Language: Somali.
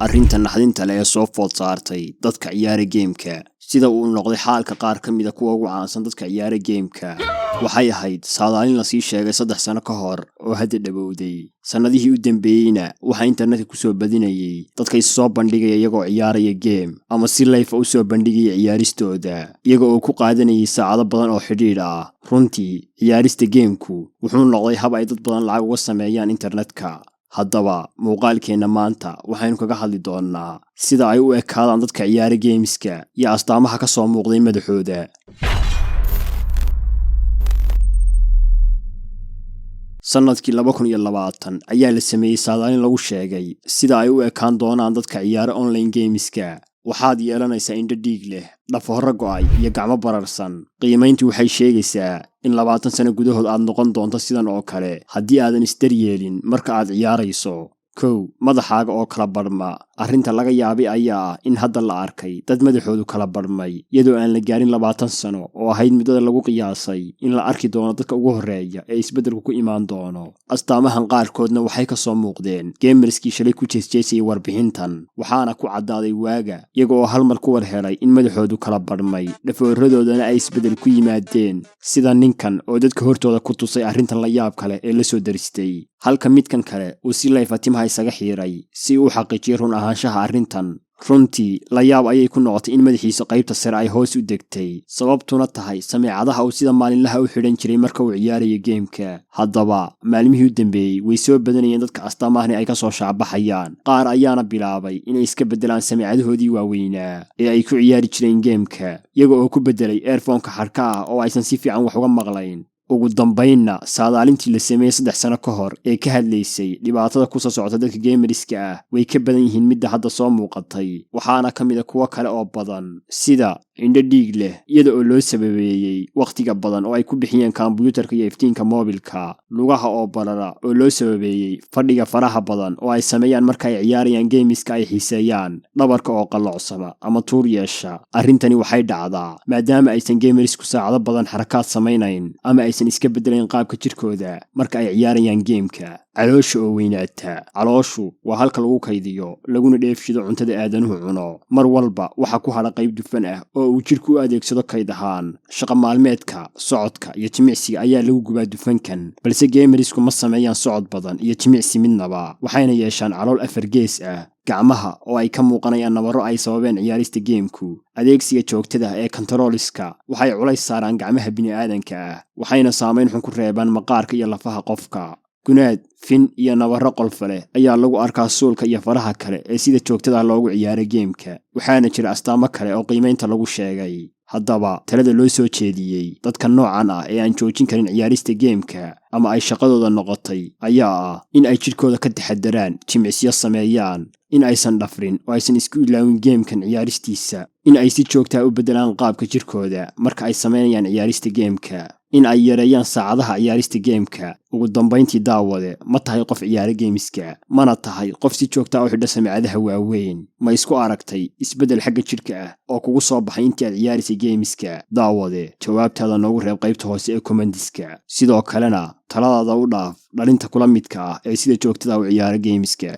arrintan naxdinta leh ee soo food saartay dadka ciyaara geemka sida uu noqday xaalka qaar ka mid ah kuwa ugu caansan dadka ciyaara geemka waxay ahayd saadaalin la sii sheegay 3 sano ka hor oo hadda dhawowday sanadihii u dambeeyayna waxa internetka ku soo badinayay dadka soo bandhigaya iyagoo ciyaaraya game ama si live u soo bandhigaya ciyaaristooda iyagoo ku qaadanayay saacado badan oo xidhiidh ah runtii ciyaarista geemku wuxuu noqday hab ay dad badan lacag uga sameeyaan internetka haddaba muuqaalkeena maanta waxaynu kaga hadli doonaa sida ay u ekaadaan dadka ciyaara gameska iyo astaamaha ka soo muuqday madaxooda sanadkii 2020 ayaa la sameeyay saadaalin lagu sheegay sida ay u ekaan doonaan dadka ciyaara online gameska waxaad yeelanaysaa indho dhiig leh dhafoorro go'ay iyo gacmo bararsan qiimayntu waxay sheegaysaa in 20 sano gudahood aad noqon doonto sidan oo kale haddii aadan isdaryeelin marka aad ciyaarayso madaxaaga oo kala barma arrinta laga yaabay ayaa in hadda la arkay dad madaxoodu kala barmay iyadoo aan la gaarin 20 sano oo ahayd muddada lagu qiyaasay in la arki doono dadka ugu horeeya ee isbeddelku ku imaan doono astaamahan qaarkoodna waxay ka soo muuqdeen gamerskii shalay ku jeesjeesay warbixintan waxaana ku caddaaday waaga iyagoo hal mar ku war helay in madaxoodu kala barmay dhafooradoodana ay isbeddel ku yimaadeen sida ninkan oo dadka hortooda ku tusay arrintan la yaab kale ee la soo daristay halka midkan kale uu si layfatimaha isaga xiiray si uu xaqiijiyo run ahaanshaha arrintan runtii la yaab ayay ku noqotay in madaxiisa qaybta sare ay hoos u degtay sababtuna tahay sameecadaha uu sida maalinlaha u xidhan jiray marka uu ciyaarayo geemka haddaba maalmihii u dambeeyey way soo badanayeen dadka astaamahani ay ka soo shaabaxayaan qaar ayaana bilaabay inay iska beddelaan sameecadahoodii waaweynaa ee ay ku ciyaari jireen geemka iyaga oo ku beddelay earphone-ka xadhka ah oo aysan si fiican wax uga maqlayn ugu dambaynna saadaalintii la sameeyey 3 sano ka hor ee ka hadlaysay dhibaatada ku soo socota dadka gameriska ah way ka badan yihiin midda hadda soo muuqatay waxaana ka mid ah kuwo kale oo badan sida indho dhiig leh iyada oo loo sababeeyey wakhtiga badan oo ay ku bixiyeen kombuyuutarka iyo iftiinka moobilka lugaha oo barara oo loo sababeeyey fadhiga faraha badan oo ay sameeyaan marka ay ciyaarayaan geemiska ay xiiseeyaan dhabarka oo qallocsama ama tuur yeesha arrintani waxay dhacdaa maadaama aysan gamerisku saacado badan xarakaad samaynayn ama aysan iska beddelayn qaabka jirkooda marka ay ciyaarayaan geemka caloosha oo weynaata calooshu waa halka lagu kaydiyo laguna dheefshido cuntada aadanuhu cuno mar walba waxa ku hadha qayb dufan ah oo uu jirku u adeegsado kayd ahaan shaqo maalmeedka socodka iyo jimicsiga ayaa lagu gubaa dufankan balse gamerisku ma sameeyaan socod badan iyo jimicsi midnaba waxayna yeeshaan calool 4 gees ah gacmaha oo ay ka muuqanayaan nabarro ay sababeen ciyaarista geemku adeegsiga joogtada ee controliska waxay culays saaraan gacmaha bini'aadanka ah waxayna saamayn xun ku reebaan maqaarka iyo lafaha qofka gunaad fin iyo nabarro qolfa leh ayaa lagu arkaa suulka iyo faraha kale ee sida joogtada loogu ciyaaro geemka waxaana jira astaamo kale oo qiimaynta lagu sheegay haddaba talada loo soo jeediyey dadka noocan ah ee aan joojin karin ciyaarista geemka ama ay shaqadooda noqotay ayaa ah in ay jidhkooda ka taxadaraan jimicsiyo sameeyaan in aysan dhafrin oo aysan isku ilaawin geemkan ciyaaristiisa in ay si joogtaa u beddelaan qaabka jirkooda marka ay samaynayaan ciyaarista geemka in ay yareeyaan saacadaha ciyaarista geemka ugu dambayntii daawade ma tahay qof ciyaara geemiska mana tahay qof si joogtaa u xidha sameecadaha waaweyn ma isku aragtay isbeddel xagga jidhka ah oo kugu soo baxay intii aad ciyaarisa geemiska daawade jawaabtaada noogu reeb qaybta hoose ee komandiska sidoo kalena taladaada u dhaaf dhalinta kula midka ah ee sida joogtada u ciyaara geemiska